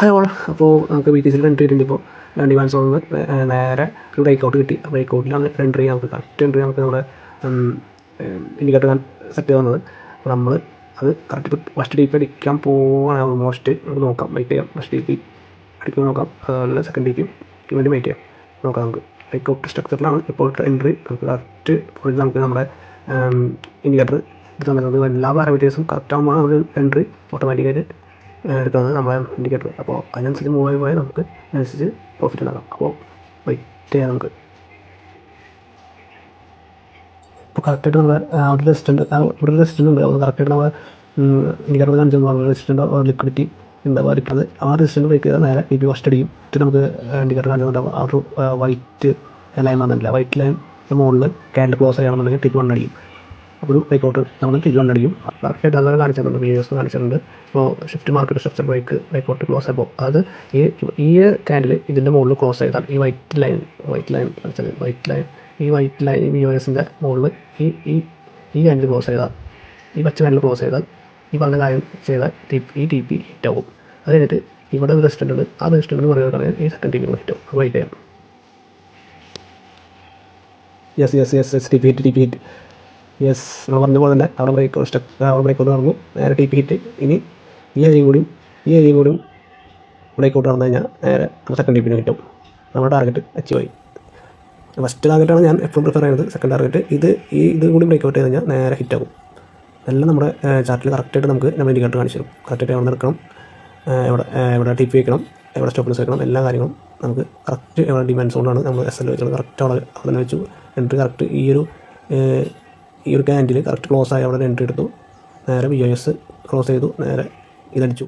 Hello, അപ്പോൾ നമുക്ക് BTCയിൽ entry ചെയ്തിപ്പോൾ demand സോണിൽ നേരെ ഒരു ബ്രേക്ക് ഔട്ട് കിട്ടി. ബ്രേക്ക് ഔട്ടിലാണ് എൻട്രി നമുക്ക് കറക്റ്റ് എൻട്രി നമുക്ക് നമ്മുടെ ഇൻഡിക്കേറ്റർ സെറ്റ് ചെയ്ത് തന്നത്. അപ്പോൾ നമ്മൾ അത് കറക്റ്റ് ഇപ്പോൾ ഫസ്റ്റ് DP അടിക്കാൻ പോവാണ്. ഓൾമോസ്റ്റ് നമുക്ക് നോക്കാം, വെയിറ്റ് ചെയ്യാം. ഫസ്റ്റ് DP അടിക്കാൻ നോക്കാം, അതുപോലെ സെക്കൻഡ് DP വേണ്ടി വെയിറ്റ് ചെയ്യാം. നോക്കാം. നമുക്ക് ബ്രേക്ക് ഔട്ട് സ്ട്രക്ചറിലാണ് ഇപ്പോൾ എൻട്രി. നമുക്ക് കറക്റ്റ് നമുക്ക് നമ്മുടെ ഇൻഡിക്കേറ്റർ എടുക്കുന്നത് എല്ലാ പാരാമീറ്റേഴ്സും കറക്റ്റ് ആകുമ്പോൾ നമ്മൾ എൻട്രി ഓട്ടോമാറ്റിക്കായിട്ട് എടുക്കുന്നത് നമ്മുടെ ഇൻഡിക്കേറ്റർ. അപ്പോൾ അതിനനുസരിച്ച് മൂവ് പോയാൽ നമുക്ക് അതിനനുസരിച്ച് പ്രോഫിറ്റ് ഉണ്ടാക്കാം. അപ്പോൾ വെയിറ്റ് ചെയ്യാം നമുക്ക്. ഇപ്പോൾ കറക്റ്റായിട്ട് നമ്മൾ അവിടെ റെസിസ്റ്റൻ്റ് ഇവിടെ റെസിസ്റ്റൻ്റ് ഉണ്ട്. അപ്പോൾ കറക്റ്റായിട്ട് നമ്മൾ ഇൻഡിക്കേറ്റർ കാണിച്ചു റെസിസ്റ്റൻ്റ് ലിക്വിഡിറ്റി ഉണ്ടാവും. അത് ആ റെസിസ്റ്റൻ്റ് ബ്രേക്ക് ചെയ്താൽ നേരെ DP ഫസ്റ്റ് അടിക്കും. എന്നിട്ട് നമുക്ക് ഇൻഡിക്കേറ്റർ കാണിക്കുന്നുണ്ടാവും. ആ ഒരു വൈറ്റ് ലൈൻ വന്നിട്ടില്ല. വൈറ്റ് ലൈൻ മുകളിൽ ക്യാൻഡിൽ ക്ലോസ് ചെയ്യണമെന്നുണ്ടെങ്കിൽ TP 1 അടിക്കും. അപ്പോൾ ഒരു ബ്രേക്ക് ഔട്ട് നമ്മൾ TP 1 അടിക്കും. കറക്റ്റായിട്ട് അതൊക്കെ കാണിച്ചിട്ടുണ്ട്, വീഡിയോസ് കാണിച്ചിട്ടുണ്ട്. ഇപ്പോൾ shift market structure break out close ആയപ്പോൾ അത് ഈ ക്യാൻഡിൽ ഇതിൻ്റെ മുകളിൽ ക്ലോസ് ചെയ്താൽ ഈ വൈറ്റ് ലൈൻ VOSൻ്റെ മുകളിൽ ഈ ക്യാൻഡിൽ ക്ലോസ് ചെയ്താൽ, ഈ പച്ച ക്യാൻഡിൽ ക്ലോസ് ചെയ്താൽ, ഈ പറഞ്ഞ കാര്യം ചെയ്താൽ ഈ TP ഹിറ്റ് ആവും. അത് കഴിഞ്ഞിട്ട് ഇവിടെ ഒരു റെസിസ്റ്റൻ്റ് ഉണ്ട്. ആ റെസിസ്റ്റൻ്റ് പറയുകയാണെങ്കിൽ ഈ സെക്കൻഡ് TP ഹിറ്റ് ആവും. വെയിറ്റ് ചെയ്യാം. Yes TP hit. യെസ്, നമ്മൾ പറഞ്ഞ പോലെ തന്നെ അവിടെ ബ്രേക്ക് ഔട്ട് നടന്നു. നേരെ TP ഹിറ്റ്. ഇനി ഈ ഏരിയയും കൂടിയും ബ്രേക്ക് ഔട്ട് നടന്നു കഴിഞ്ഞാൽ നേരെ സെക്കൻഡ് TP കിട്ടും. നമ്മുടെ ടാർഗറ്റ് അച്ചീവ് ആയി. ഫസ്റ്റ് ടാർഗറ്റാണ് ഞാൻ എപ്പോഴും പ്രിഫർ ചെയ്യുന്നത്. സെക്കൻഡ് ടാർഗറ്റ് ഇത് കൂടി ബ്രേക്ക് ഔട്ട് ചെയ്ത് കഴിഞ്ഞാൽ നേരെ ഹിറ്റ് ആകും. എല്ലാം നമ്മുടെ ചാർട്ടിൽ കറക്റ്റായിട്ട് നമുക്ക് നമ്മൾ ഇൻഡിക്കേറ്റർ കാണിച്ചു തരും. കറക്റ്റായിട്ട് എവിടെ എടുക്കണം, എവിടെ TP വയ്ക്കണം, എവിടെ സ്റ്റോപ്പ് ലോസ് വയ്ക്കണം, എല്ലാ കാര്യങ്ങളും നമുക്ക് കറക്റ്റ് എവിടെ ഡിമാൻഡ് സോണാണ് നമ്മൾ SL വെക്കുന്നത് കറക്റ്റ് അവിടെ തന്നെ വെച്ചു. എൻട്രി കറക്റ്റ് ഈ ഒരു ക്യാൻഡിൽ കറക്റ്റ് ക്ലോസ് ആയി അവിടെ എൻട്രി എടുത്തു. നേരെ VOS ക്ലോസ് ചെയ്തു, നേരെ ഇതടിച്ചു.